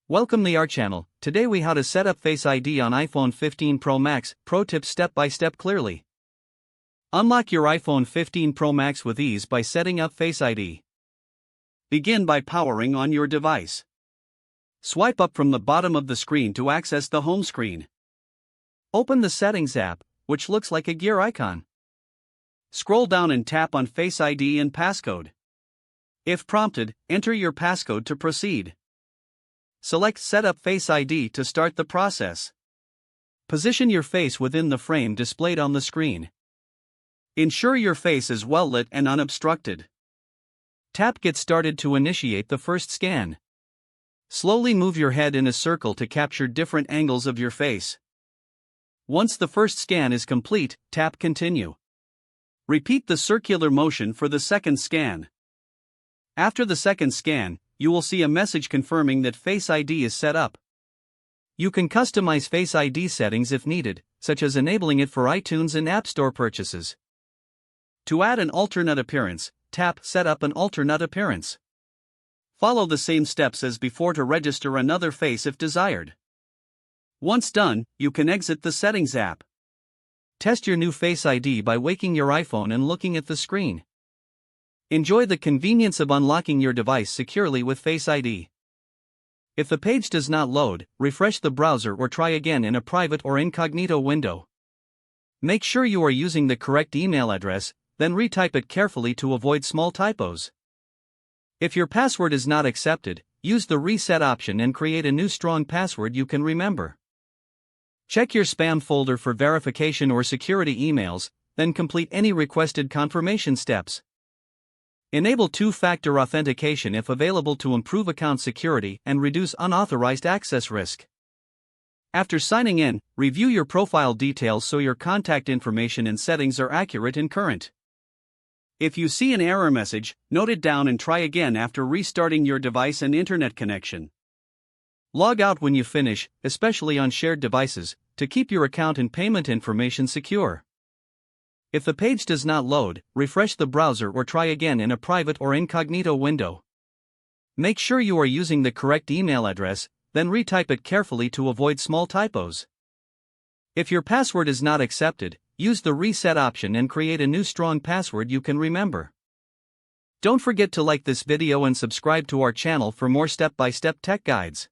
Welcome to our channel. Today we how to set up Face ID on iPhone 15 Pro Max. Pro tips step by step clearly. Unlock your iPhone 15 Pro Max with ease by setting up Face ID. Begin by powering on your device. Swipe up from the bottom of the screen to access the home screen. Open the Settings app, which looks like a gear icon. Scroll down and tap on Face ID and passcode. If prompted, enter your passcode to proceed. Select Set up Face ID to start the process. Position your face within the frame displayed on the screen. Ensure your face is well lit and unobstructed. Tap Get Started to initiate the first scan. Slowly move your head in a circle to capture different angles of your face. Once the first scan is complete, tap Continue. Repeat the circular motion for the second scan. After the second scan, you will see a message confirming that Face ID is set up. You can customize Face ID settings if needed, such as enabling it for iTunes and App Store purchases. To add an alternate appearance, tap Set up an alternate appearance. Follow the same steps as before to register another face if desired. Once done, you can exit the Settings app. Test your new Face ID by waking your iPhone and looking at the screen. Enjoy the convenience of unlocking your device securely with Face ID. If the page does not load, refresh the browser or try again in a private or incognito window. Make sure you are using the correct email address, then retype it carefully to avoid small typos. If your password is not accepted, use the reset option and create a new strong password you can remember. Check your spam folder for verification or security emails, then complete any requested confirmation steps. Enable two-factor authentication if available to improve account security and reduce unauthorized access risk. After signing in, review your profile details so your contact information and settings are accurate and current. If you see an error message, note it down and try again after restarting your device and internet connection. Log out when you finish, especially on shared devices, to keep your account and payment information secure. If the page does not load, refresh the browser or try again in a private or incognito window. Make sure you are using the correct email address, then retype it carefully to avoid small typos. If your password is not accepted, use the reset option and create a new strong password you can remember. Don't forget to like this video and subscribe to our channel for more step-by-step tech guides.